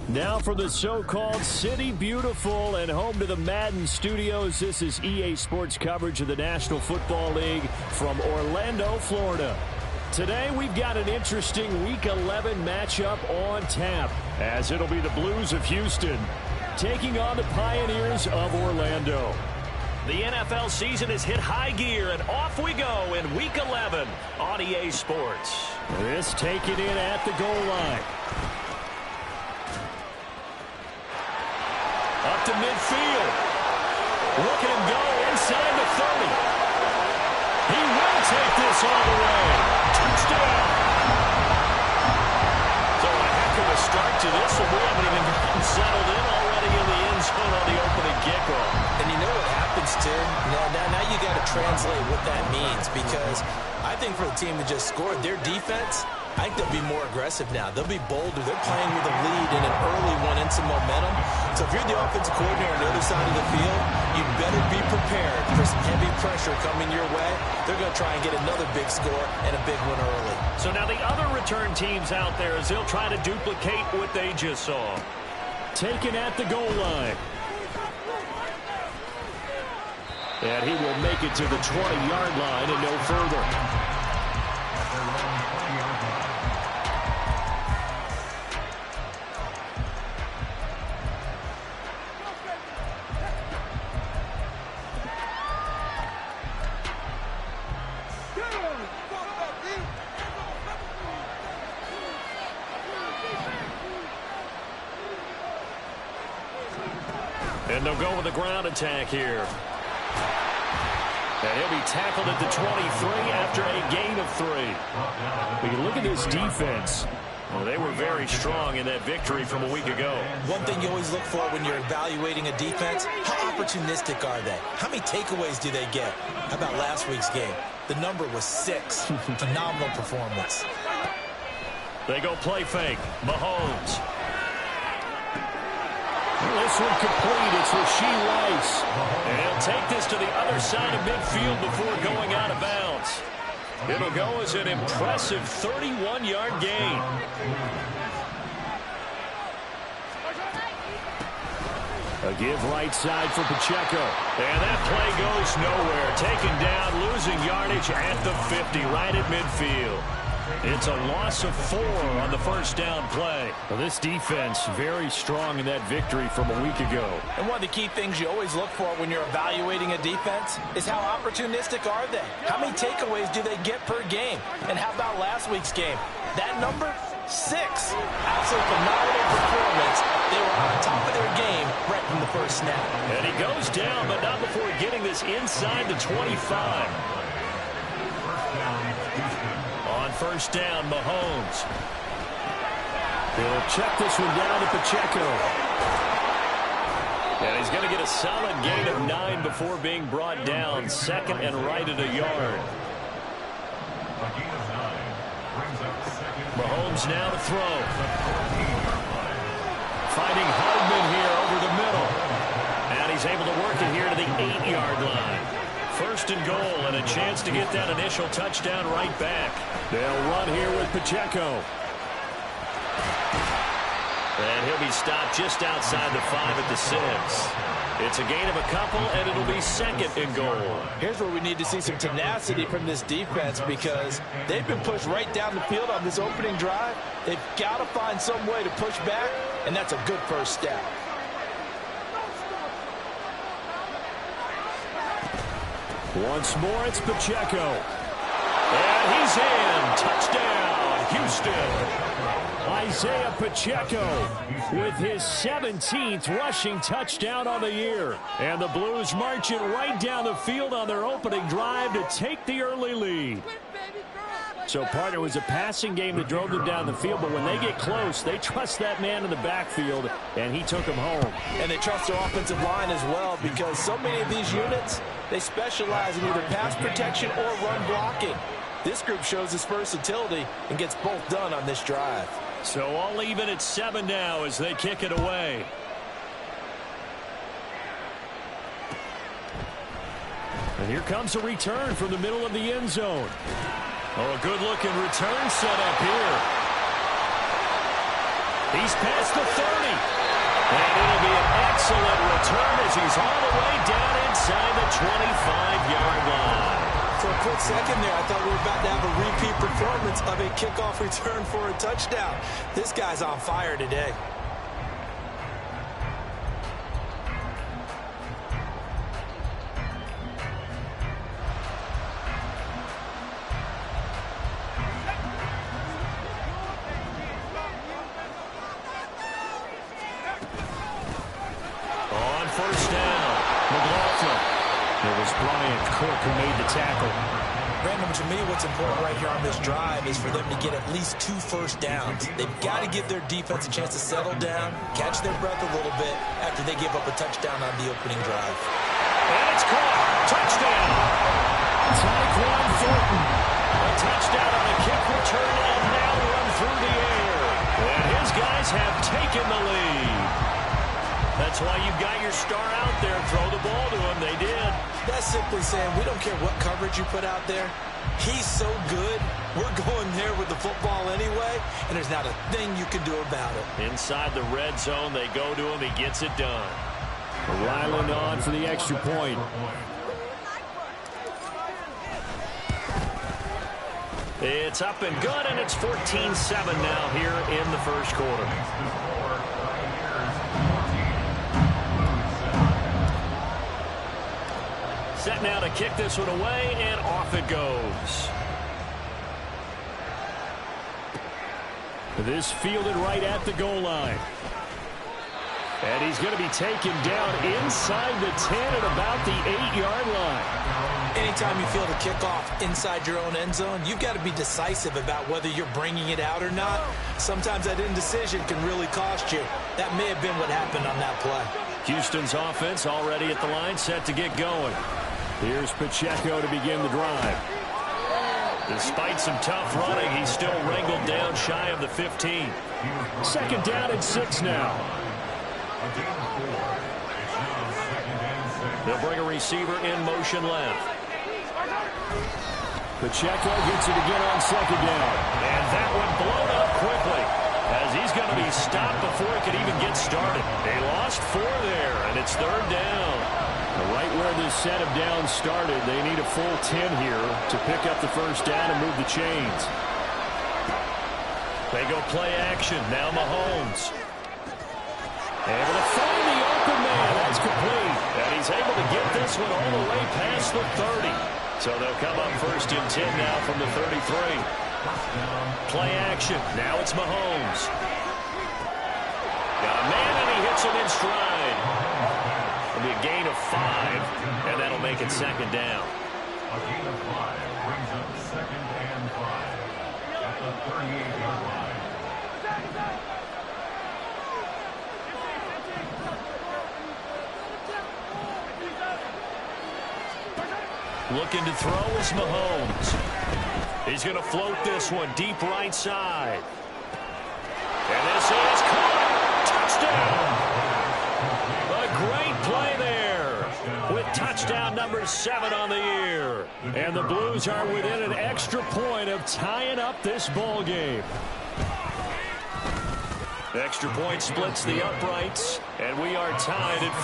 Now from the so-called City Beautiful and home to the Madden studios, this is EA Sports coverage of the National Football League from Orlando, Florida. Today we've got an interesting Week 11 matchup on tap, as it'll be the Blues of Houston taking on the Pioneers of Orlando. The NFL season has hit high gear, and off we go in Week 11 on EA Sports. This taken in at the goal line. Up to midfield. Look at him go inside the 30. He will take this all the way. Touchdown. So a heck of a start to this, and we haven't even gotten settled in already in the end zone on the opening kickoff. And you know what happens, Tim? Now you got to translate what that means, because I think for the team that just scored, their defense, I think they'll be more aggressive now. They'll be bolder. They're playing with a lead in an early one and some momentum. So if you're the offensive coordinator on the other side of the field, you better be prepared for some heavy pressure coming your way. They're going to try and get another big score and a big one early. So now the other return teams out there, as they'll try to duplicate what they just saw. Taken at the goal line. And he will make it to the 20-yard line and no further. And they'll go with a ground attack here. And he'll be tackled at the 23 after a gain of 3. But you look at this defense. Well, they were very strong in that victory from a week ago. One thing you always look for when you're evaluating a defense, how opportunistic are they? How many takeaways do they get? How about last week's game? The number was 6. Phenomenal performance. They go play fake. Mahomes. This one complete. It's Rashee Rice. And he'll take this to the other side of midfield before going out of bounds. It'll go as an impressive 31-yard gain. A give right side for Pacheco. And that play goes nowhere. Taken down, losing yardage at the 50, right at midfield. It's a loss of 4 on the first down play. Well, this defense very strong in that victory from a week ago. And one of the key things you always look for when you're evaluating a defense is how opportunistic are they? How many takeaways do they get per game? And how about last week's game? That number, 6. Absolute phenomenal performance. They were on top of their game right from the first snap. And he goes down, but not before getting this inside the 25. First down, Mahomes. He'll check this one down to Pacheco. And he's going to get a solid gain of 9 before being brought down. Second and right at a yard. Mahomes now to throw. Finding Hardman here over the middle. And he's able to work it here to the 8-yard line. First and goal, and a chance to get that initial touchdown right back. They'll run here with Pacheco. And he'll be stopped just outside the 5 at the 6. It's a gain of a couple, and it'll be second and goal. Here's where we need to see some tenacity from this defense, because they've been pushed right down the field on this opening drive. They've got to find some way to push back, and that's a good first step. Once more, it's Pacheco. And he's in. Touchdown, Houston. Isaiah Pacheco with his 17th rushing touchdown on the year. And the Blues march it right down the field on their opening drive to take the early lead. So, partner, it was a passing game that drove them down the field, but when they get close, they trust that man in the backfield, and he took him home. And they trust their offensive line as well, because so many of these units, they specialize in either pass protection or run blocking. This group shows its versatility and gets both done on this drive. So all even at 7 now as they kick it away. And here comes a return from the middle of the end zone. Oh, a good-looking return set up here. He's past the 30. And it'll be an excellent return as he's all the way down inside the 25-yard line. For a quick second there, I thought we were about to have a repeat performance of a kickoff return for a touchdown. This guy's on fire today. Who made the tackle. Brandon, to me, what's important right here on this drive is for them to get at least 2 first downs. They've got to give their defense a chance to settle down, catch their breath a little bit after they give up a touchdown on the opening drive. And it's caught. Touchdown. Tyquan Thornton. A touchdown on a kick return and now run through the air. And his guys have taken the lead. That's why you've got your star out there. Throw the ball to him. They did. That's simply saying we don't care what coverage you put out there. He's so good. We're going there with the football anyway, and there's not a thing you can do about it. Inside the red zone, they go to him. He gets it done. Ryland on for the extra point. It's up and good, and it's 14-7 now here in the first quarter. Set now to kick this one away, and off it goes. This fielded right at the goal line. And he's going to be taken down inside the 10 at about the 8-yard line. Anytime you field a kickoff inside your own end zone, you've got to be decisive about whether you're bringing it out or not. Sometimes that indecision can really cost you. That may have been what happened on that play. Houston's offense already at the line, set to get going. Here's Pacheco to begin the drive. Despite some tough running, he's still wrangled down shy of the 15. Second down and 6 now. They'll bring a receiver in motion left. Pacheco gets it again on second down. And that one blown up quickly as he's going to be stopped before he could even get started. They lost 4 there, and it's third down. Right where this set of downs started, they need a full 10 here to pick up the first down and move the chains. They go play action. Now Mahomes. Able to find the open man. That's complete. And he's able to get this one all the way past the 30. So they'll come up first and 10 now from the 33. Play action. Now it's Mahomes. Got a man, and he hits him in stride. It'll be a gain of 5, and that'll make it second down. A gain of 5 brings up second and 5 at the 38-yard line. Looking to throw is Mahomes. He's going to float this one deep right side. And this is caught. Touchdown. A great play there with touchdown number 7 on the year. And the Blues are within an extra point of tying up this ball game. Extra point splits the uprights, and we are tied at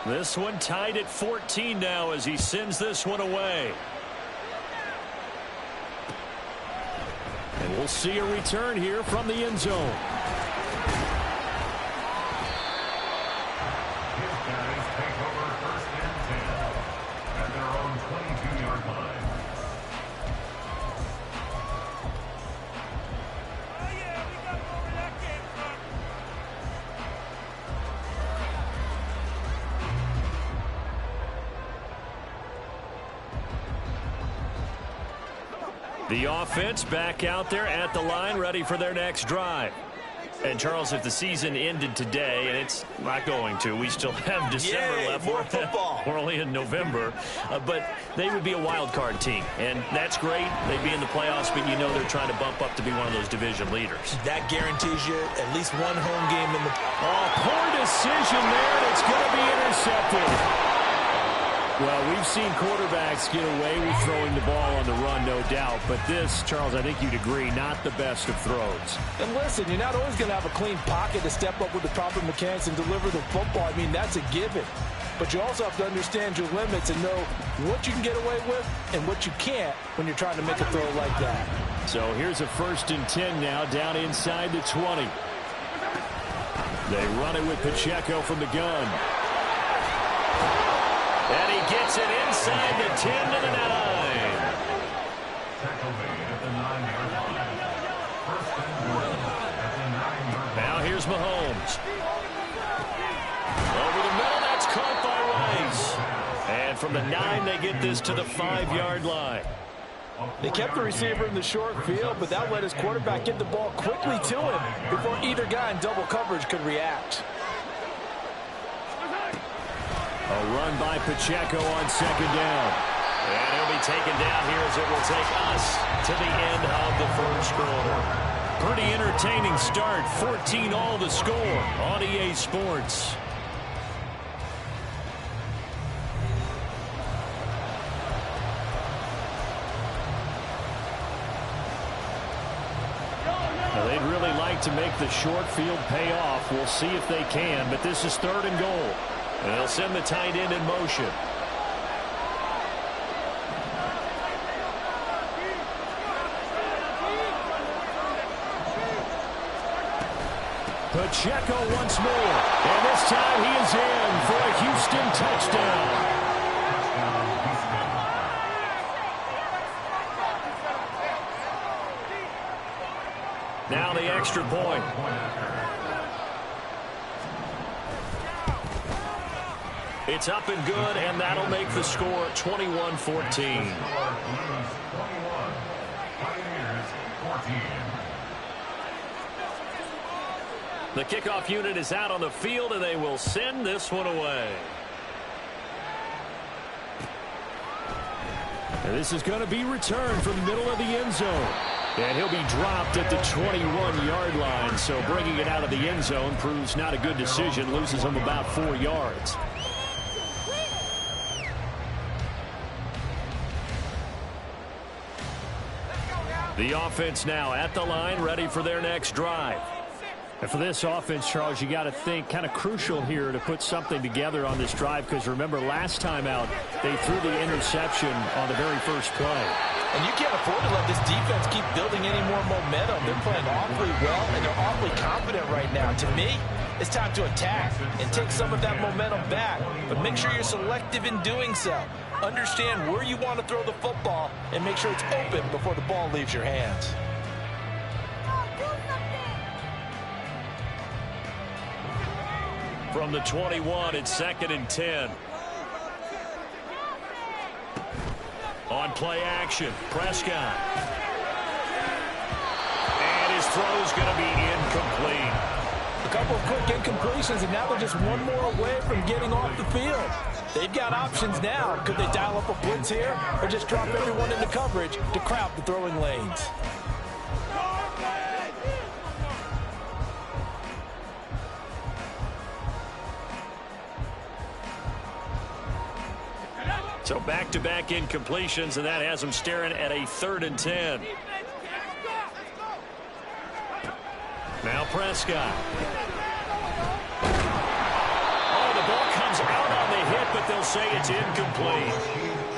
14. This one tied at 14 now as he sends this one away. And we'll see a return here from the end zone. His guys take over first and 10 at their own 22-yard line. The offense back out there at the line, ready for their next drive. And, Charles, if the season ended today, and it's not going to, we still have December left. More football. We're only in November. But they would be a wild card team, and that's great. They'd be in the playoffs, but you know they're trying to bump up to be one of those division leaders. That guarantees you at least one home game in the... Oh, poor decision there, and it's going to be intercepted. Well, we've seen quarterbacks get away with throwing the ball on the run, no doubt. But this, Charles, I think you'd agree, not the best of throws. And listen, you're not always going to have a clean pocket to step up with the proper mechanics and deliver the football. I mean, that's a given. But you also have to understand your limits and know what you can get away with and what you can't when you're trying to make a throw like that. So here's a 1st and 10 now, down inside the 20. They run it with Pacheco from the gun. And he gets it inside the 10 to the 9. Now here's Mahomes. Over the middle, that's caught by Rice. And from the 9, they get this to the 5-yard line. They kept the receiver in the short field, but that let his quarterback get the ball quickly to him before either guy in double coverage could react. A run by Pacheco on 2nd down. And he'll be taken down here as it will take us to the end of the 1st quarter. Pretty entertaining start. 14-all the score on EA Sports. Now, they'd really like to make the short field pay off. We'll see if they can, but this is 3rd and goal. And they'll send the tight end in motion. Pacheco once more. And this time he is in for a Houston touchdown. Now the extra point. It's up and good, and that'll make the score 21-14. The kickoff unit is out on the field, and they will send this one away. And this is going to be returned from the middle of the end zone. And he'll be dropped at the 21-yard line, so bringing it out of the end zone proves not a good decision, loses him about 4 yards. The offense now at the line, ready for their next drive. And for this offense, Charles, you got to think kind of crucial here to put something together on this drive, because remember last time out they threw the interception on the very first play. And you can't afford to let this defense keep building any more momentum. They're playing awfully well, and they're awfully confident right now. To me, it's time to attack and take some of that momentum back. But make sure you're selective in doing so. Understand where you want to throw the football and make sure it's open before the ball leaves your hands. From the 21, it's 2nd and 10. On play action, Prescott. And his throw's going to be incomplete. A couple of quick incompletions, and now they're just one more away from getting off the field. They've got options now. Could they dial up a blitz here or just drop everyone into coverage to crowd the throwing lanes? So back-to-back incompletions, and that has them staring at a 3rd and 10. Now Prescott. Oh, the ball comes out on the hit, but they'll say it's incomplete.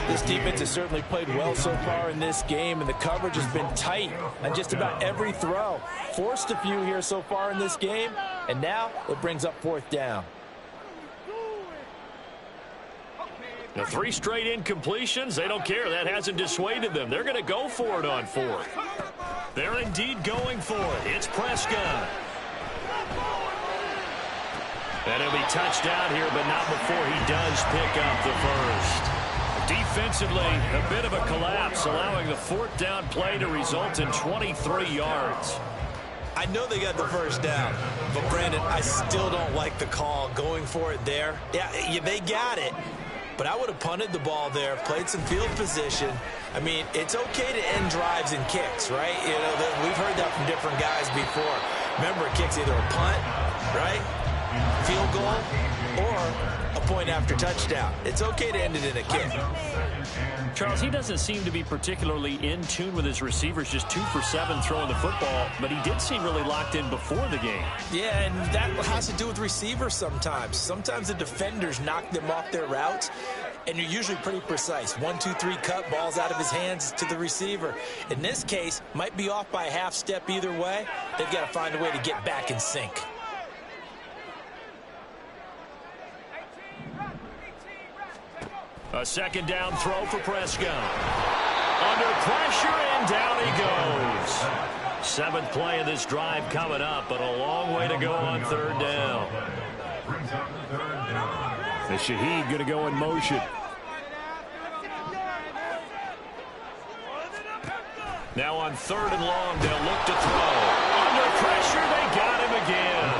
This defense has certainly played well so far in this game, and the coverage has been tight on just about every throw. Forced a few here so far in this game, and now it brings up 4th down. Now 3 straight incompletions, they don't care. That hasn't dissuaded them. They're going to go for it on 4th. They're indeed going for it. It's Prescott. And he'll be touched out here, but not before he does pick up the first. Defensively, a bit of a collapse, allowing the 4th down play to result in 23 yards. I know they got the first down, but Brandon, I still don't like the call going for it there. Yeah, they got it. But I would have punted the ball there, played some field position. I mean, it's okay to end drives and kicks, right? You know, we've heard that from different guys before. Remember, a kick's either a punt, right? Field goal, or a point after touchdown. It's okay to end it in a kick. Charles, he doesn't seem to be particularly in tune with his receivers, just 2 for 7 throwing the football, but he did seem really locked in before the game. Yeah, and that has to do with receivers sometimes. Sometimes the defenders knock them off their routes, and you're usually pretty precise. 1, 2, 3 cut, balls out of his hands to the receiver. In this case, might be off by a half step either way. They've got to find a way to get back in sync. A second down throw for Prescott. Under pressure, and down he goes. 7th play of this drive coming up, but a long way to go on 3rd down. The Shaheed going to go in motion. Now on 3rd and long, they'll look to throw. Under pressure, they got him again.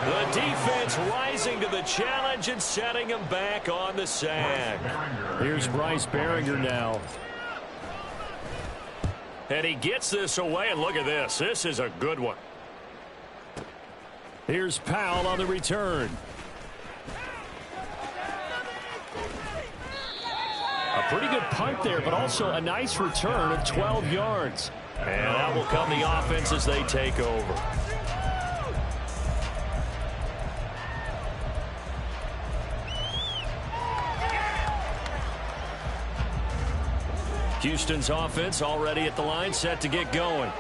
The defense rising to the challenge and setting him back on the sack. Here's Bryce Behringer now. And he gets this away, and look at this. This is a good one. Here's Powell on the return. A pretty good punt there, but also a nice return of 12 yards. And that will come the offense as they take over. Houston's offense already at the line, set to get going.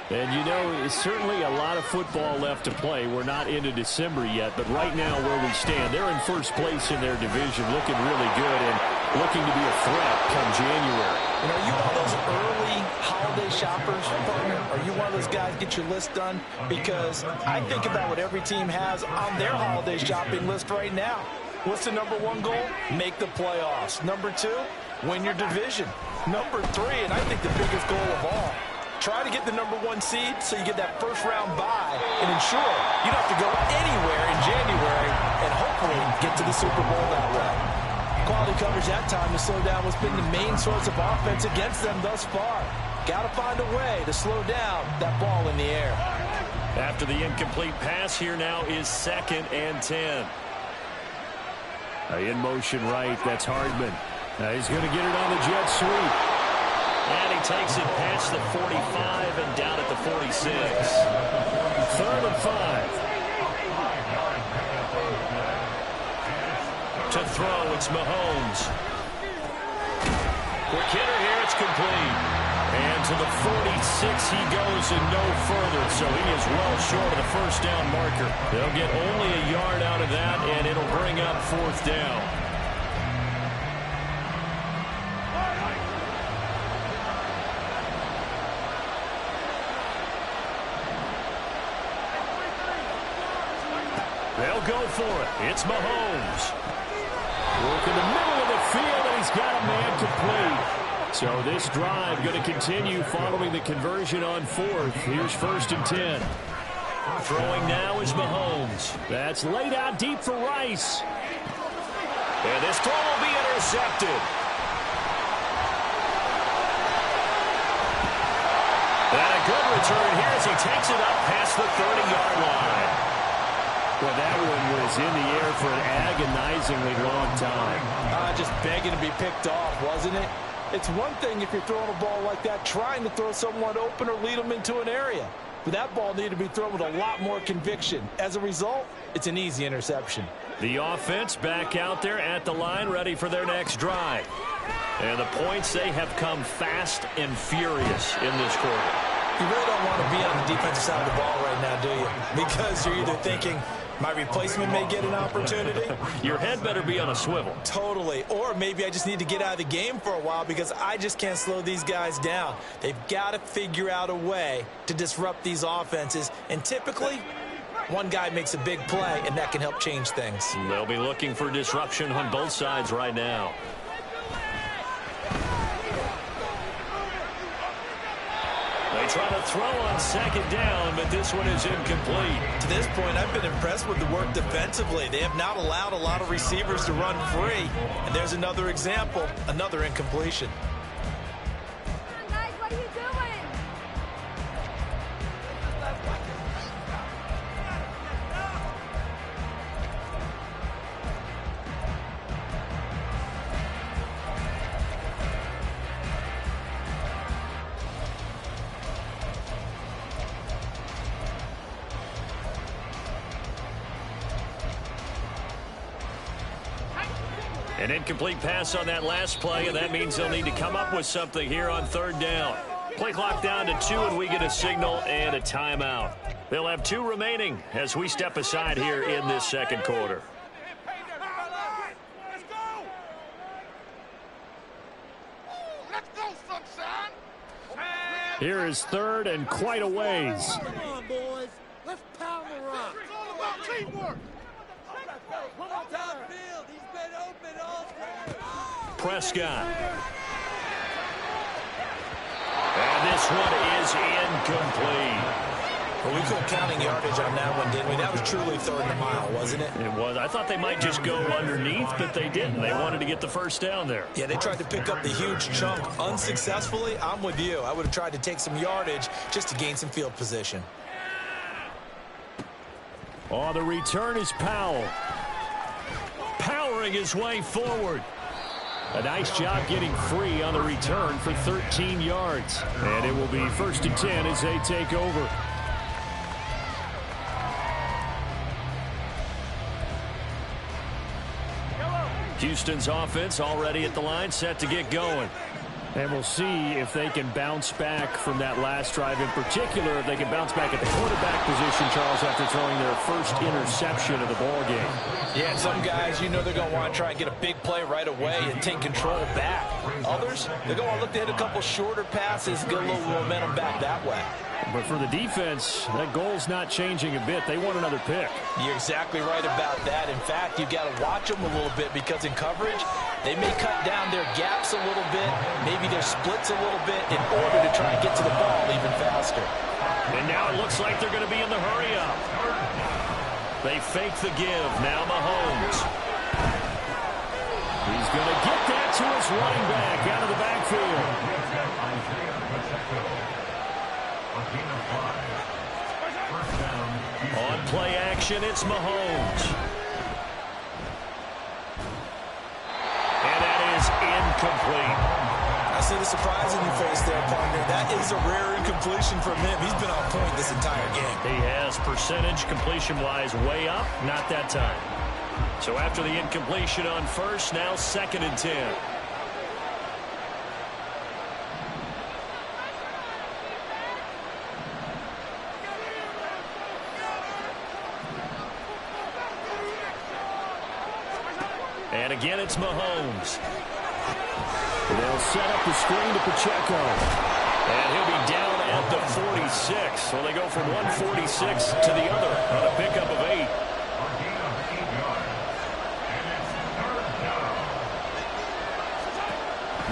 And you know, it's certainly a lot of football left to play. We're not into December yet, but right now where we stand, they're in first place in their division, looking really good and looking to be a threat come January. And are you one of those early holiday shoppers, partner? Are you one of those guys get your list done? Because I think about what every team has on their holiday shopping list right now. What's the number 1 goal? Make the playoffs. Number 2, win your division. Number 3, and I think the biggest goal of all, try to get the number 1 seed so you get that first-round bye and ensure you don't have to go anywhere in January and hopefully get to the Super Bowl that way. Quality coverage that time to slow down what's been the main source of offense against them thus far. Got to find a way to slow down that ball in the air. After the incomplete pass, here now is 2nd and 10. In motion right, that's Hardman. He's going to get it on the jet sweep. And he takes it past the 45 and down at the 46. 3rd and 5. To throw, it's Mahomes. For Kidder here, it's complete. And to the 46 he goes and no further, so he is well short of the first down marker. They'll get only a yard out of that, and it'll bring up 4th down. They'll go for it. It's Mahomes. Work in the middle of the field, and he's got a man complete. So this drive going to continue following the conversion on 4th. Here's 1st and 10. Throwing now is Mahomes. That's laid out deep for Rice. And this throw will be intercepted. And a good return here as he takes it up past the 30-yard line. Well, that one was in the air for an agonizingly long time. Just begging to be picked off, wasn't it? It's one thing if you're throwing a ball like that, trying to throw someone open or lead them into an area. But that ball needed to be thrown with a lot more conviction. As a result, it's an easy interception. The offense back out there at the line, ready for their next drive. And the points, they have come fast and furious in this quarter. You really don't want to be on the defensive side of the ball right now, do you? Because you're either thinking, my replacement may get an opportunity. Your head better be on a swivel. Totally. Or maybe I just need to get out of the game for a while because I just can't slow these guys down. They've got to figure out a way to disrupt these offenses. And typically, one guy makes a big play, and that can help change things. They'll be looking for disruption on both sides right now. They try to throw on 2nd down, but this one is incomplete. To this point, I've been impressed with the work defensively. They have not allowed a lot of receivers to run free. And there's another example, another incompletion. Guys, what are you doing? An incomplete pass on that last play, and that means they'll need to come up with something here on third down. Play clock down to 2, and we get a signal and a timeout. They'll have 2 remaining as we step aside here in this second quarter. Here is third and quite a ways. Come on, boys. Let's pound the rock. It's all about teamwork. He's been open all day. Prescott. And this one is incomplete. Well, we couldn't counting yardage on that one, didn't we? That was truly third and a mile, wasn't it? It was. I thought they might just go underneath, but they didn't. They wanted to get the first down there. Yeah, they tried to pick up the huge chunk unsuccessfully. I'm with you. I would have tried to take some yardage just to gain some field position. Oh, the return is Powell. Powering his way forward. A nice job getting free on the return for 13 yards. And it will be 1st and 10 as they take over. Houston's offense already at the line, set to get going. And we'll see if they can bounce back from that last drive. In particular, if they can bounce back at the quarterback position, Charles, after throwing their first interception of the ball game. Yeah, some guys, you know they're going to want to try and get a big play right away and take control back. Others, they're going to want to look to hit a couple shorter passes, get a little momentum back that way. But for the defense, that goal's not changing a bit. They want another pick. You're exactly right about that. In fact, you've got to watch them a little bit because in coverage, they may cut down their gaps a little bit, maybe their splits a little bit in order to try and get to the ball even faster. And now it looks like they're going to be in the hurry-up. They fake the give. Now Mahomes. He's going to get that to his running back out of the backfield. On play action, it's Mahomes. And that is incomplete. I see the surprise in your face there, partner. That is a rare incompletion from him. He's been on point this entire game. He has percentage completion-wise way up, not that time. So after the incompletion on first, now 2nd and 10. And again, it's Mahomes. They'll set up the screen to Pacheco. And he'll be down at the 46. So they go from 146 to the other on a pickup of 8.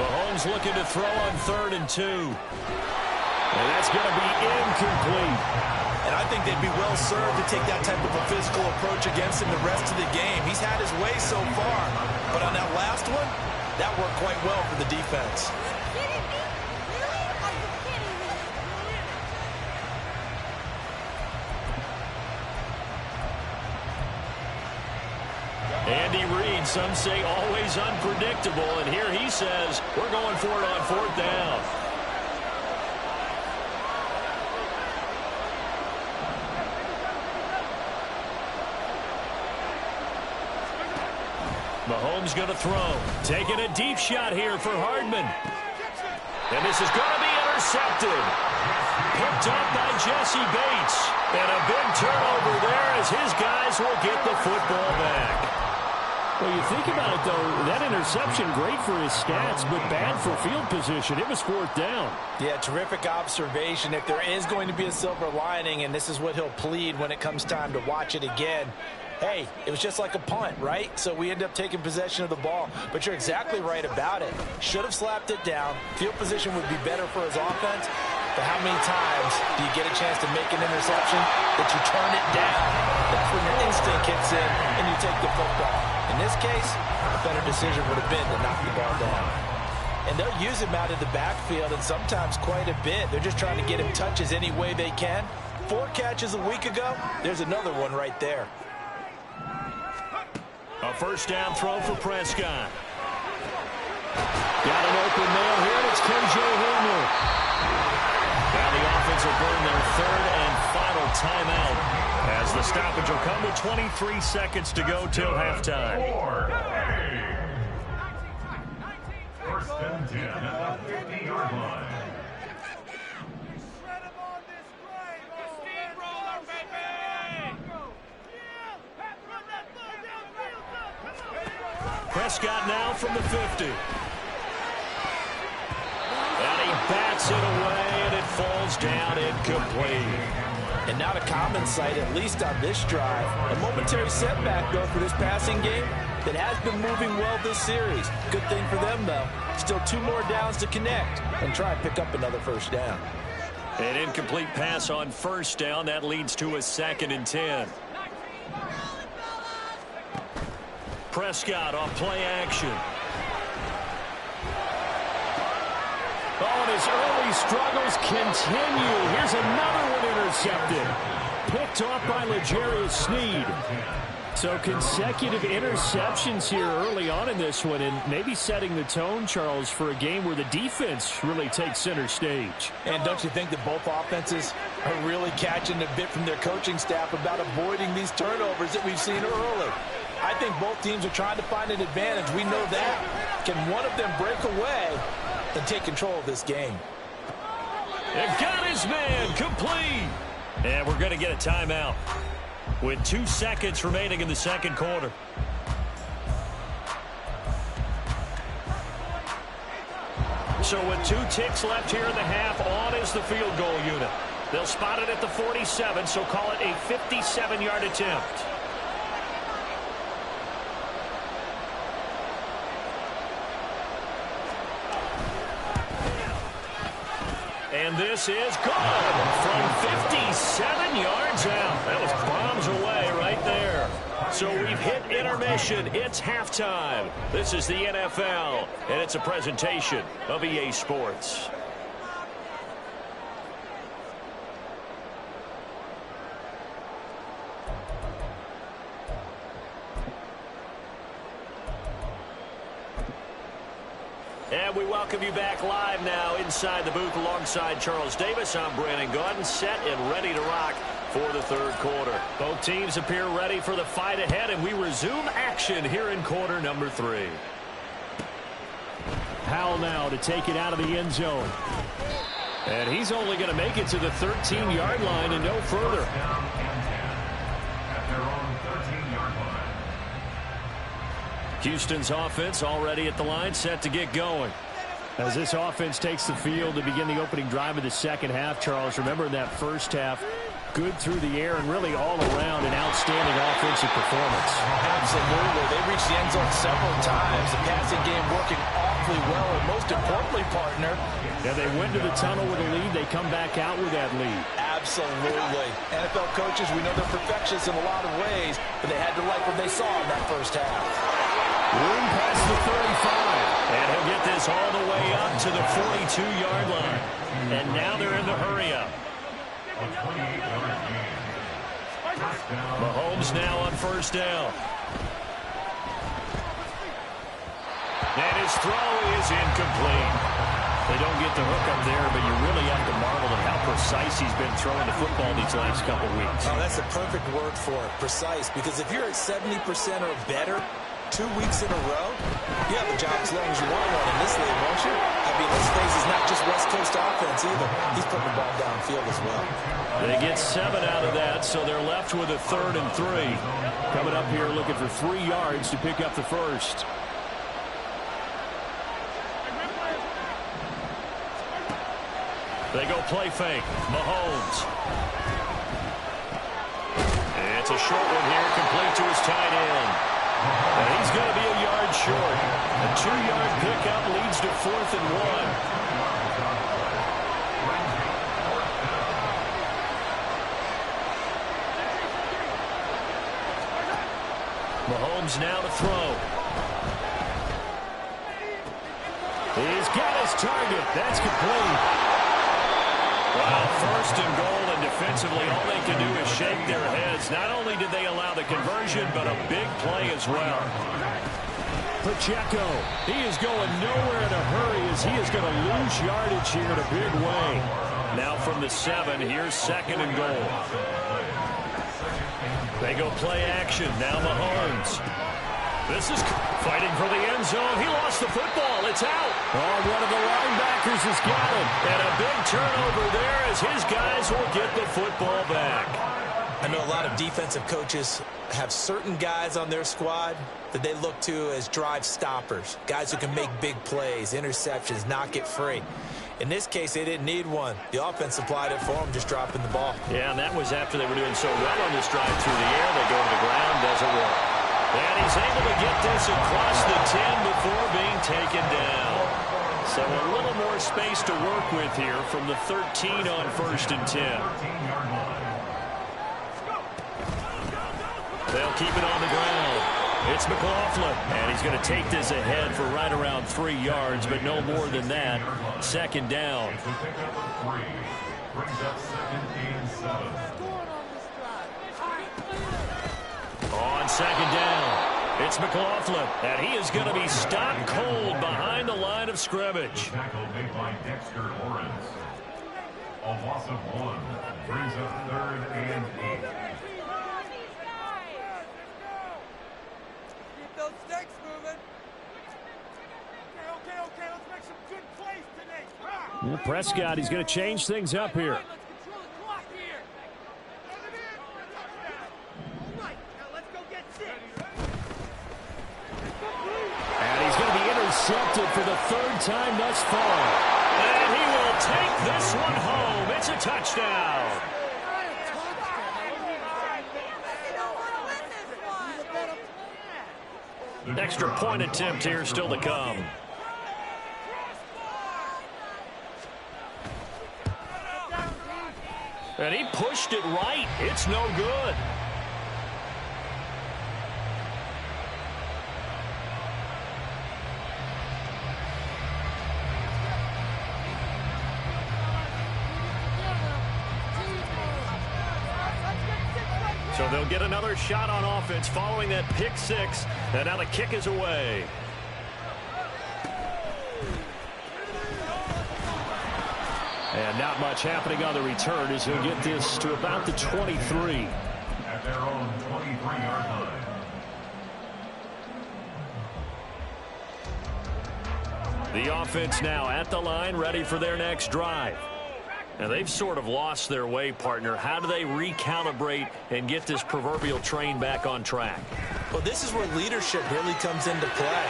Mahomes looking to throw on 3rd and 2. And that's going to be incomplete. And I think they'd be well served to take that type of a physical approach against him the rest of the game. He's had his way so far. But on that last one, that worked quite well for the defense. Andy Reid, some say always unpredictable. And here he says, we're going for it on 4th down. Mahomes going to throw. Taking a deep shot here for Hardman. And this is going to be intercepted. Picked up by Jesse Bates. And a big turnover there as his guys will get the football back. Well, you think about it, though, that interception, great for his stats, but bad for field position. It was 4th down. Yeah, terrific observation. If there is going to be a silver lining, and this is what he'll plead when it comes time to watch it again, hey, it was just like a punt, right? So we end up taking possession of the ball. But you're exactly right about it. Should have slapped it down. Field position would be better for his offense. But how many times do you get a chance to make an interception that you turn it down? That's when your instinct kicks in and you take the football. In this case, a better decision would have been to knock the ball down. And they'll use him out of the backfield, and sometimes quite a bit. They're just trying to get him touches any way they can. 4 catches a week ago, there's another one right there. A 1st down throw for Prescott. Got an open man here, and it's KJ Hamler. Now the offense will burn their 3rd and final timeout as the stoppage will come with 23 seconds to go till halftime. and 10 at the 50-yard line. Prescott now from the 50. And he bats it away, and it falls down incomplete. And not a common sight, at least on this drive. A momentary setback, though, for this passing game that has been moving well this series. Good thing for them, though. Still 2 more downs to connect and try and pick up another first down. An incomplete pass on first down. That leads to a 2nd and 10. Prescott off play action. Oh, and his early struggles continue. Here's another one intercepted. Picked off by L'Jarius Sneed. So consecutive interceptions here early on in this one, and maybe setting the tone, Charles, for a game where the defense really takes center stage. And don't you think that both offenses are really catching a bit from their coaching staff about avoiding these turnovers that we've seen early? I think both teams are trying to find an advantage. We know that. Can one of them break away and take control of this game? They've got his man complete. And we're going to get a timeout with 2 seconds remaining in the second quarter. So with 2 ticks left here in the half, on is the field goal unit. They'll spot it at the 47, so call it a 57-yard attempt. And this is good from 57 yards out. That was bombs away right there. So we've hit intermission. It's halftime. This is the NFL, and it's a presentation of EA Sports. And we welcome you back live now inside the booth alongside Charles Davis. I'm Brandon Gaudin, set and ready to rock for the third quarter. Both teams appear ready for the fight ahead, and we resume action here in quarter number 3. Howell now to take it out of the end zone. And he's only going to make it to the 13-yard line and no further. Down and 10 at their own 13-yard line. Houston's offense already at the line, set to get going. As this offense takes the field to begin the opening drive of the second half, Charles, remember in that first half, good through the air and really all around an outstanding offensive performance. Absolutely. They reached the end zone several times. The passing game working awfully well, and most importantly, partner. Yeah, they went to the tunnel with a lead. They come back out with that lead. Absolutely. NFL coaches, we know they're perfectionists in a lot of ways, but they had to like what they saw in that first half. Room past the 35. And he'll get this all the way up to the 42-yard line. And now they're in the hurry-up. Mahomes now on first down. And his throw is incomplete. They don't get the hook up there, but you really have to marvel at how precise he's been throwing the football these last couple weeks. Oh, that's a perfect word for it, precise, because if you're at 70% or better 2 weeks in a row, you have a job as long as you want one in this league, won't you? I mean, let's face it, it's not just West Coast offense either. He's putting the ball downfield as well. They get 7 out of that, so they're left with a 3rd and 3. Coming up here looking for 3 yards to pick up the first. They go play fake. Mahomes. It's a short one here, complete to his tight end. And he's going to be a yard short. A 2-yard pickup leads to 4th and 1. Mahomes now to throw. He's got his target. That's complete. Wow, 1st and goal, and defensively, all they can do is shake their heads. Not only did they allow the conversion, but a big play as well. Pacheco, he is going nowhere in a hurry as he is going to lose yardage here in a big way. Now from the 7, here's 2nd and goal. They go play action. Now Mahomes. This is fighting for the end zone. He lost the football. It's out. Oh, one of the linebackers has got him. And a big turnover there as his guys will get the football back. I know a lot of defensive coaches have certain guys on their squad that they look to as drive stoppers, guys who can make big plays, interceptions, knock it free. In this case, they didn't need one. The offense supplied it for them, just dropping the ball. Yeah, and that was after they were doing so well on this drive through the air. They go to the ground, doesn't work. And he's able to get this across the 10 before being taken down. So a little more space to work with here from the 13 on 1st and 10. They'll keep it on the ground. It's McLaughlin, and he's going to take this ahead for right around 3 yards, but no more than that. 2nd down. On 2nd down, it's McLaughlin, and he is going to be stopped cold behind the line of scrimmage. Tackle made by Dexter Lawrence. A loss of 1 brings up 3rd and 8. Those sticks moving. Okay, let's make some good plays today. Well, Prescott, he's going to change things up here. Let's control the clock here. All right, now let's go get 6. And he's going to be intercepted for the 3rd time thus far. And he will take this one home. It's a touchdown. Extra point attempt here still to come. And he pushed it right. It's no good. So they'll get another shot on offense following that pick 6. And now the kick is away. And not much happening on the return as he'll get this to about the 23. At their own 23-yard line. The offense now at the line, ready for their next drive. Now, they've sort of lost their way, partner. How do they recalibrate and get this proverbial train back on track? Well, this is where leadership really comes into play.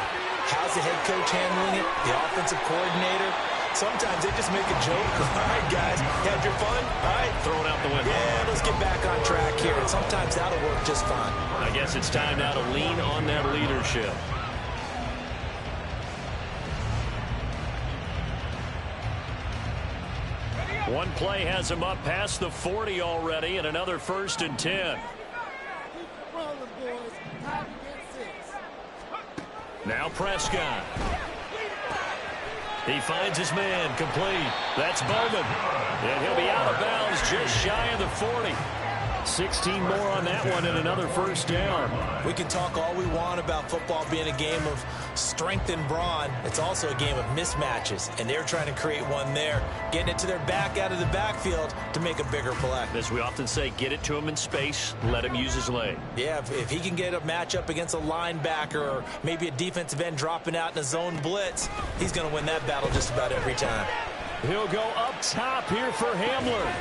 How's the head coach handling it? The offensive coordinator? Sometimes they just make a joke. All right, guys, you had your fun? All right. Throw it out the window. Yeah, let's get back on track here. And sometimes that'll work just fine. I guess it's time now to lean on that leadership. One play has him up past the 40 already, and another 1st and 10. Now Prescott. He finds his man, complete. That's Bowman. And he'll be out of bounds just shy of the 40. 16 more on that one and another 1st down. We can talk all we want about football being a game of strength and brawn. It's also a game of mismatches, and they're trying to create one there, getting it to their back out of the backfield to make a bigger play. As we often say, get it to him in space, let him use his leg. Yeah, if he can get a matchup against a linebacker or maybe a defensive end dropping out in a zone blitz, he's going to win that battle just about every time. He'll go up top here for Hamler.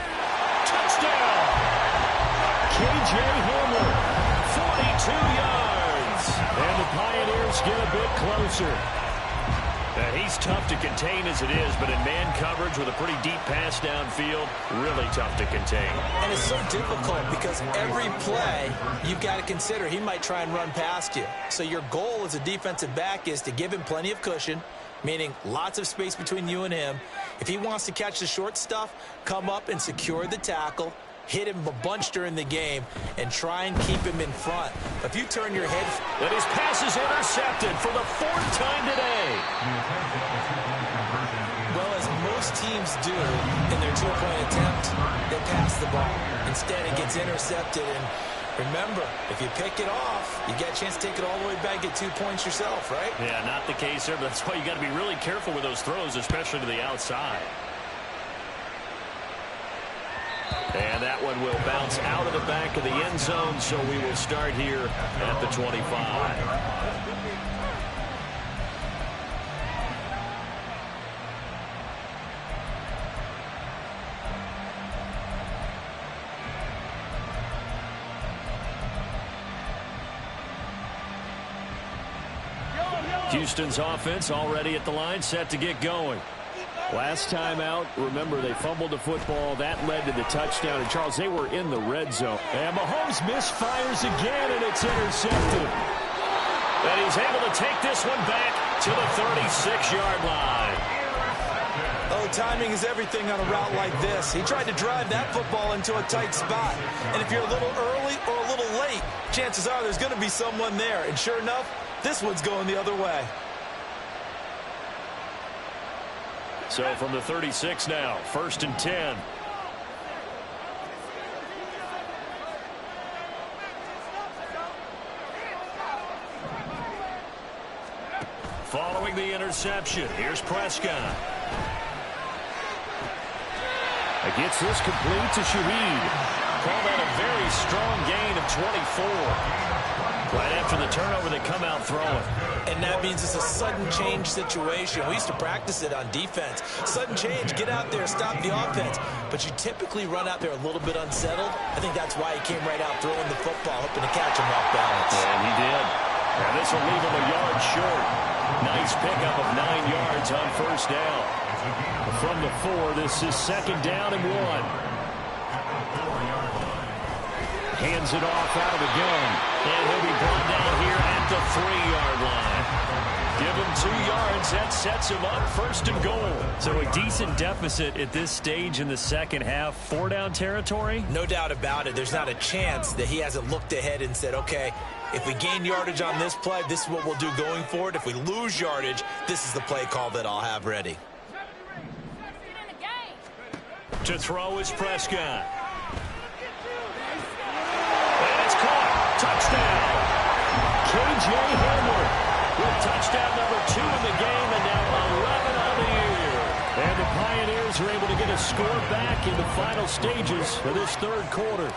Touchdown! K.J. Hamler, 42 yards. And the Pioneers get a bit closer. And he's tough to contain as it is, but in man coverage with a pretty deep pass downfield, really tough to contain. And it's so difficult because every play you've got to consider he might try and run past you. So your goal as a defensive back is to give him plenty of cushion, meaning lots of space between you and him. If he wants to catch the short stuff, come up and secure the tackle, hit him a bunch during the game, and try and keep him in front. If you turn your head... And his pass is intercepted for the 4th time today. Well, as most teams do in their two-point attempt, they pass the ball. Instead, it gets intercepted, and remember, if you pick it off, you get a chance to take it all the way back, get 2 points yourself, right? Yeah, not the case there, but that's why you got to be really careful with those throws, especially to the outside. And that one will bounce out of the back of the end zone, so we will start here at the 25. Houston's offense already at the line, set to get going. Last time out, remember, they fumbled the football. That led to the touchdown. And, Charles, they were in the red zone. And Mahomes misfires again, and it's intercepted. And he's able to take this one back to the 36-yard line. Oh, timing is everything on a route like this. He tried to drive that football into a tight spot. And if you're a little early or a little late, chances are there's going to be someone there. And sure enough, this one's going the other way. So from the 36 now, 1st and 10. Following the interception, here's Prescott. Gets this complete to Shaheed. Call that a very strong gain of 24. Right after the turnover, they come out throwing. And that means it's a sudden change situation. We used to practice it on defense. Sudden change, get out there, stop the offense. But you typically run out there a little bit unsettled. I think that's why he came right out throwing the football, hoping to catch him off balance. And he did. And this will leave him a yard short. Nice pickup of 9 yards on 1st down. From the 4, this is 2nd down and 1. Hands it off out of the gun. And he'll be brought down here at the 3-yard line. Give him 2 yards. That sets him up 1st and goal. So a decent deficit at this stage in the second half. 4-down territory? No doubt about it. There's not a chance that he hasn't looked ahead and said, okay, if we gain yardage on this play, this is what we'll do going forward. If we lose yardage, this is the play call that I'll have ready. To throw is Prescott. And it's caught. Touchdown. K.J. Hamler with touchdown number 2 in the game, and now 11 on the year. And the Pioneers are able to get a score back in the final stages of this 3rd quarter.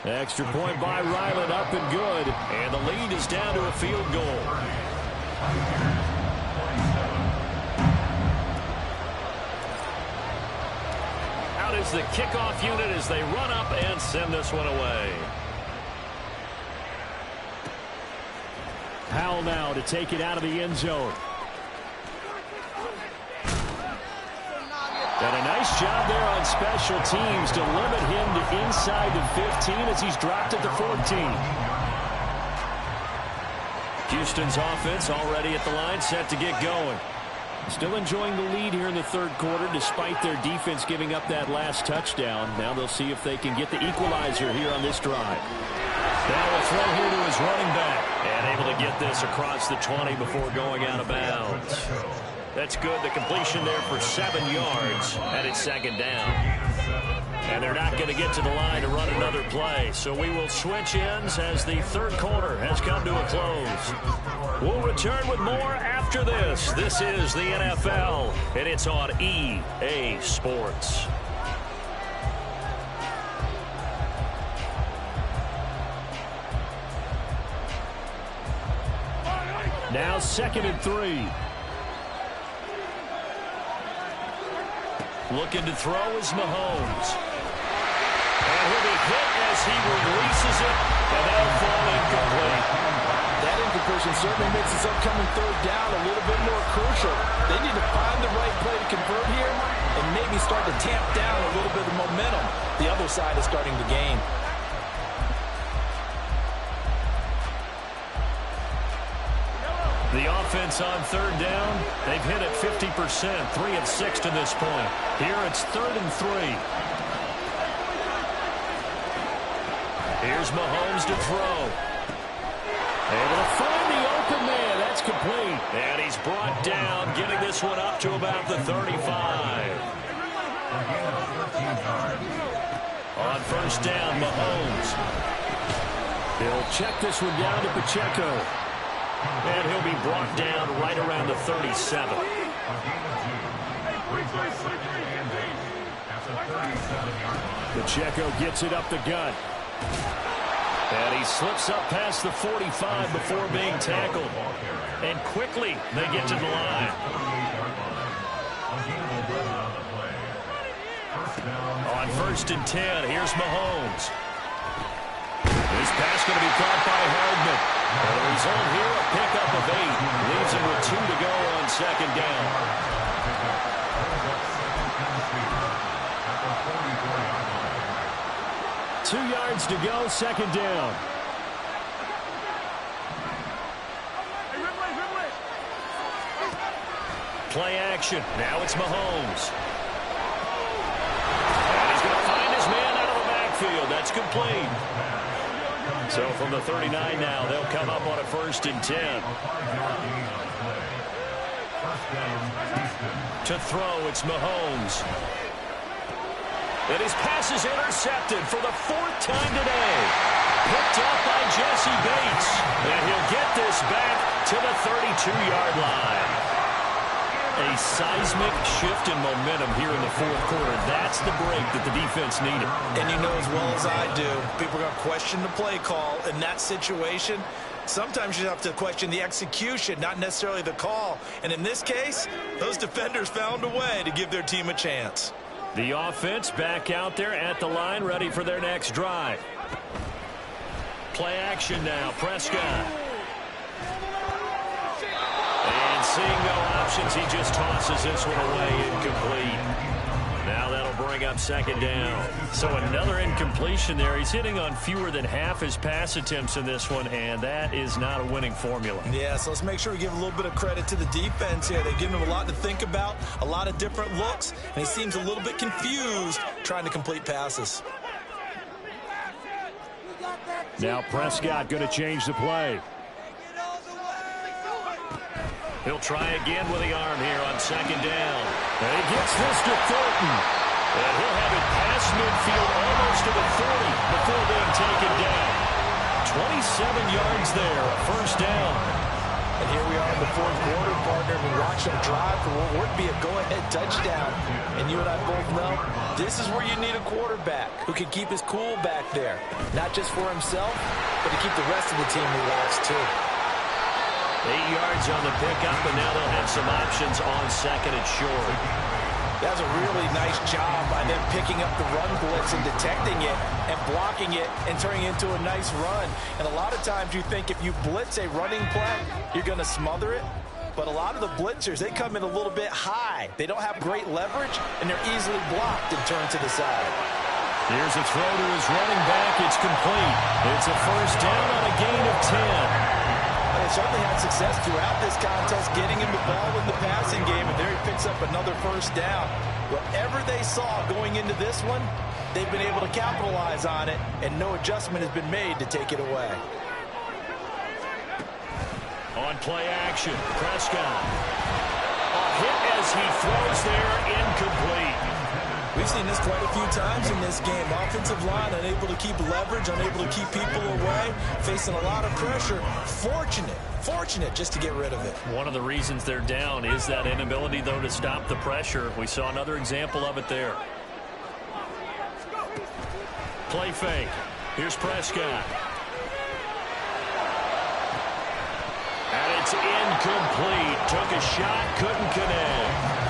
Extra point by Ryland, up and good. And the lead is down to a field goal. Out is the kickoff unit as they run up and send this one away. Powell now to take it out of the end zone. And a nice job there on special teams to limit him to inside the 15 as he's dropped at the 14. Houston's offense already at the line, set to get going. Still enjoying the lead here in the 3rd quarter despite their defense giving up that last touchdown. Now they'll see if they can get the equalizer here on this drive. Now a throw here to his running back. And able to get this across the 20 before going out of bounds. That's good. The completion there for 7 yards, and it's 2nd down. And they're not going to get to the line to run another play. So we will switch ends as the 3rd quarter has come to a close. We'll return with more after this. This is the NFL, and it's on EA Sports. Now 2nd and 3. Looking to throw is Mahomes. And he'll be hit as he releases it, and that'll fall incomplete. That incompletion certainly makes this upcoming 3rd down a little bit more crucial. They need to find the right play to convert here and maybe start to tamp down a little bit of momentum the other side is starting to gain. The offense on 3rd down, they've hit it 50%, 3 of 6 to this point. Here it's 3rd and 3. Here's Mahomes to throw. Able to find the open man. That's complete. And he's brought down, getting this one up to about the 35. On 1st down, Mahomes. He'll check this one down to Pacheco. And he'll be brought down right around the 37. Pacheco gets it up the gut. And he slips up past the 45 before being tackled. And quickly they get to the line. On 1st and 10, here's Mahomes. This pass going to be caught by Hardman. And the result here, a pickup of 8. Leaves him with 2 to go on second down. 2 yards to go, second down. Play action. Now it's Mahomes. And he's going to find his man out of the backfield. That's complete. So from the 39 now, they'll come up on a 1st and 10. To throw, it's Mahomes. And his pass is intercepted for the 4th time today. Picked up by Jesse Bates. And he'll get this back to the 32-yard line. A seismic shift in momentum here in the 4th quarter. That's the break that the defense needed. And you know as well as I do, people are going to question the play call in that situation. Sometimes you have to question the execution, not necessarily the call. And in this case, those defenders found a way to give their team a chance. The offense back out there at the line, ready for their next drive. Play action now, Prescott. And seeing no options, he just tosses this one away, incomplete. Now that'll bring up second down. So another incompletion there. He's hitting on fewer than half his pass attempts in this one, and that is not a winning formula. Yeah, so let's make sure we give a little bit of credit to the defense here. They've given him a lot to think about, a lot of different looks, and he seems a little bit confused trying to complete passes. Now Prescott going to change the play. He'll try again with the arm here on second down. And he gets this to Thornton. And he'll have it past midfield almost to the 40 before being taken down. 27 yards there, a 1st down. And here we are in the 4th quarter, partner. We watch them drive for what would be a go-ahead touchdown. And you and I both know this is where you need a quarterback who can keep his cool back there. Not just for himself, but to keep the rest of the team relaxed too. 8 yards on the pickup, and now they'll have some options on 2nd and short. That was a really nice job by them picking up the run blitz and detecting it and blocking it and turning it into a nice run. And a lot of times you think if you blitz a running play, you're going to smother it. But a lot of the blitzers, they come in a little bit high. They don't have great leverage, and they're easily blocked and turned to the side. Here's a throw to his running back. It's complete. It's a 1st down on a gain of 10. They certainly had success throughout this contest getting him the ball in the passing game, and there he picks up another 1st down. Whatever they saw going into this one, they've been able to capitalize on it, and no adjustment has been made to take it away. On play action, Prescott. A hit as he throws there, incomplete. We've seen this quite a few times in this game. Offensive line unable to keep leverage, unable to keep people away, facing a lot of pressure. Fortunate just to get rid of it. One of the reasons they're down is that inability, though, to stop the pressure. We saw another example of it there. Play fake. Here's Prescott. And it's incomplete. Took a shot, couldn't connect.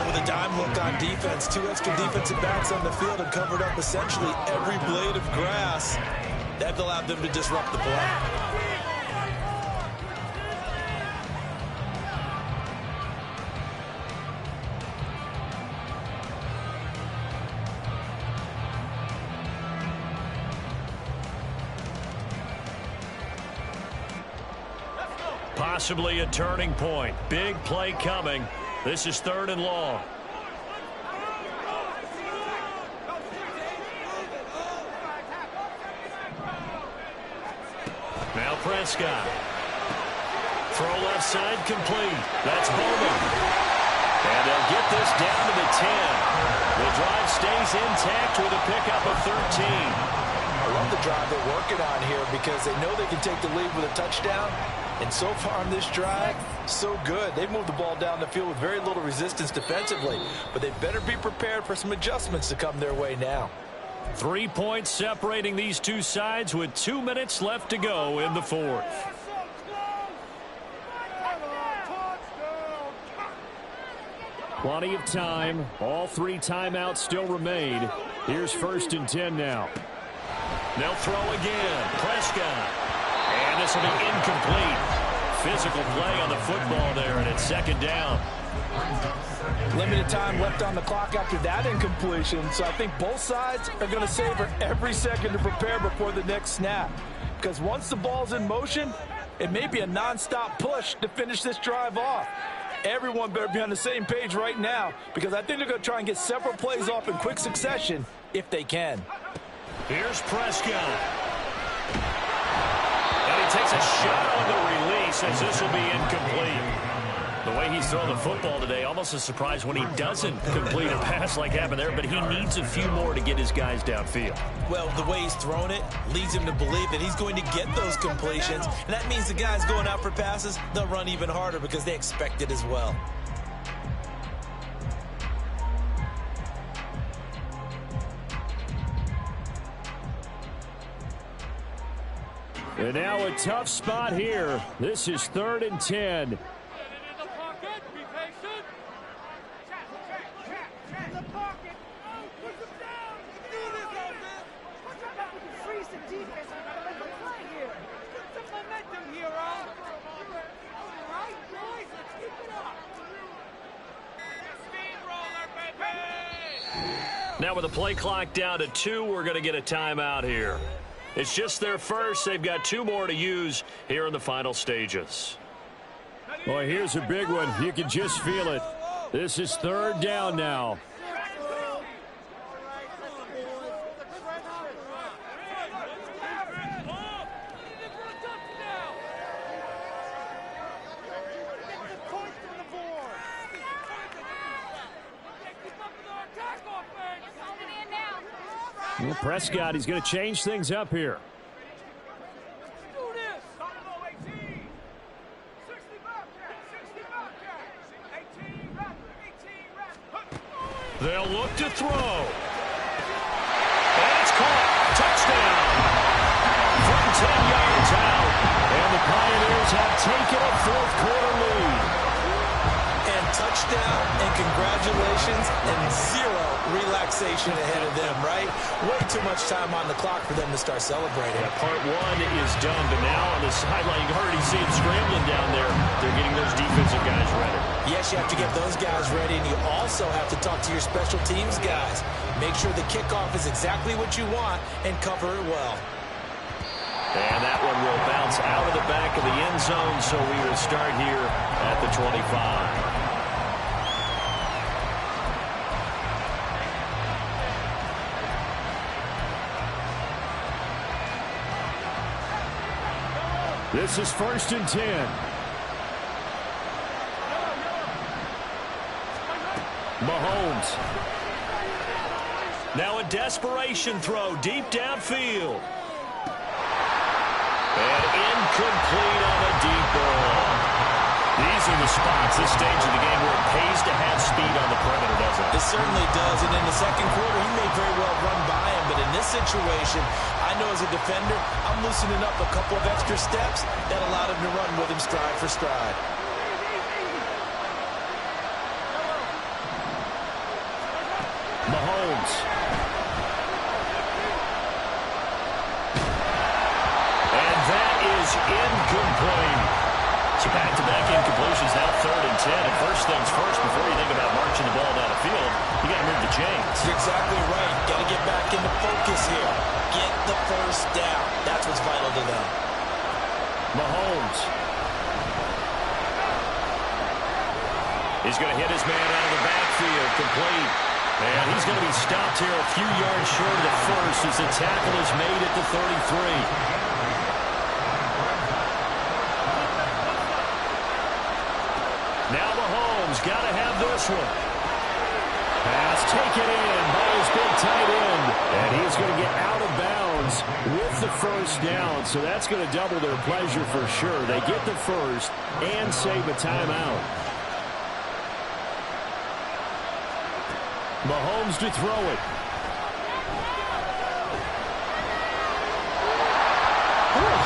With a dime look on defense, 2 extra defensive backs on the field and covered up essentially every blade of grass. That allowed them to disrupt the play. Possibly a turning point. Big play coming. This is 3rd and long. Now Prescott. Throw left side complete. That's Bowman. And they'll get this down to the 10. The drive stays intact with a pickup of 13. I love the drive they're working on here because they know they can take the lead with a touchdown. And so far on this drive, so good. They've moved the ball down the field with very little resistance defensively. But they better be prepared for some adjustments to come their way now. 3 points separating these two sides with 2 minutes left to go in the 4th. Plenty of time. All 3 timeouts still remain. Here's 1st and 10 now. They'll throw again. Prescott. And this will be incomplete. Physical play on the football there, and it's second down. Limited time left on the clock after that incompletion, so I think both sides are going to savor every second to prepare before the next snap. Because once the ball's in motion, it may be a nonstop push to finish this drive off. Everyone better be on the same page right now, because I think they're going to try and get several plays off in quick succession if they can. Here's Prescott. And he takes a shot on the release as this will be incomplete. The way he's throwing the football today, almost a surprise when he doesn't complete a pass like happened there, but he needs a few more to get his guys downfield. Well, the way he's thrown it leads him to believe that he's going to get those completions, and that means the guys going out for passes, they'll run even harder because they expect it as well. And now a tough spot here. This is 3rd and 10. Now with the play clock down to 2, we're going to get a timeout here. It's just their first. They've got 2 more to use here in the final stages. Boy, here's a big one. You can just feel it. This is 3rd down now. Well, Prescott, he's going to change things up here. They'll look to throw. And it's caught. Touchdown. From 10 yards out. And the Pioneers have taken a 4th quarter lead. And touchdown and congratulations and 0 relaxation ahead of them, right? Way too much time on the clock for them to start celebrating. Yeah, part 1 is done, but now on the sideline, you can already see them scrambling down there. They're getting those defensive guys ready. Yes, you have to get those guys ready, and you also have to talk to your special teams guys. Make sure the kickoff is exactly what you want and cover it well. And that one will bounce out of the back of the end zone, so we will start here at the 25. This is 1st and 10. Mahomes. Now a desperation throw deep downfield. And incomplete on the deep ball. These are the spots, this stage of the game, where it pays to have speed on the perimeter, doesn't it? It certainly does, and in the second quarter, he may very well run by him, but in this situation, I know as a defender, I'm loosening up a couple of extra steps that allowed him to run with him stride for stride. Mahomes. And that is incomplete. So back-to-back incompletions, now 3rd and 10. And first things first, before you think about marching the ball down the field, you got to move the chains. You're exactly right. Got to get back into focus here. Get the first down. That's what's vital to them. Mahomes. He's going to hit his man out of the backfield, complete. And he's going to be stopped here a few yards short of the first as the tackle is made at the 33. Now Mahomes got to have this one. Pass taken in by his big tight end. And he's going to get out of bounds with the first down. So that's going to double their pleasure for sure. They get the first and save a timeout. Mahomes to throw it.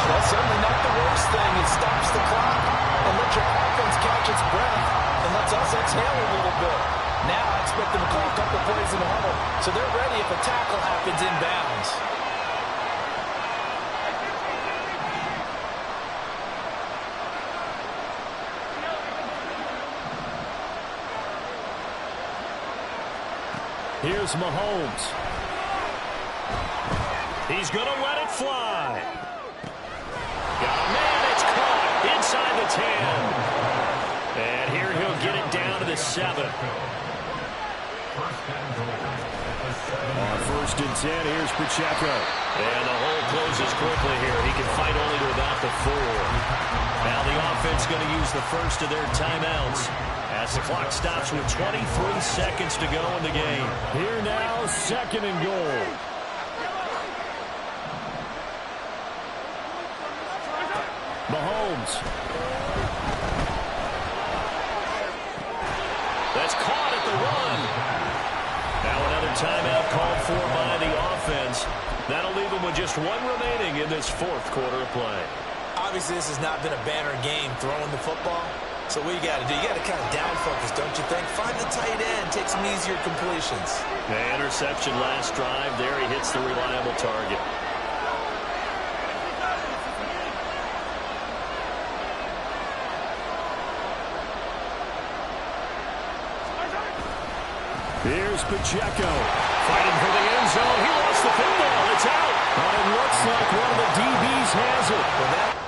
That's certainly not the worst thing. It stops the clock and lets your offense catch its breath and lets us exhale a little bit. Now I expect them to call a couple plays in the huddle so they're ready if a tackle happens in bounds. is Mahomes. He's going to let it fly. Got a man. It's caught inside the 10. And here he'll get it down to the 7. On 1st and 10, here's Pacheco. And the hole closes quickly here. He can fight only to about the 4. Now the offense going to use the first of their timeouts as the clock stops with 23 seconds to go in the game. Here now, 2nd and goal. Mahomes. That's caught at the 1. Now another timeout called for by the offense. That'll leave them with just 1 remaining in this 4th quarter of play. Obviously, this has not been a banner game throwing the football. So what you got to do, you got to kind of down focus, don't you think? Find the tight end, take some easier completions. The interception last drive. There he hits the reliable target. Here's Pacheco. Fighting for the end zone. He lost the football. It's out. But it looks like one of the DBs has it. Well, that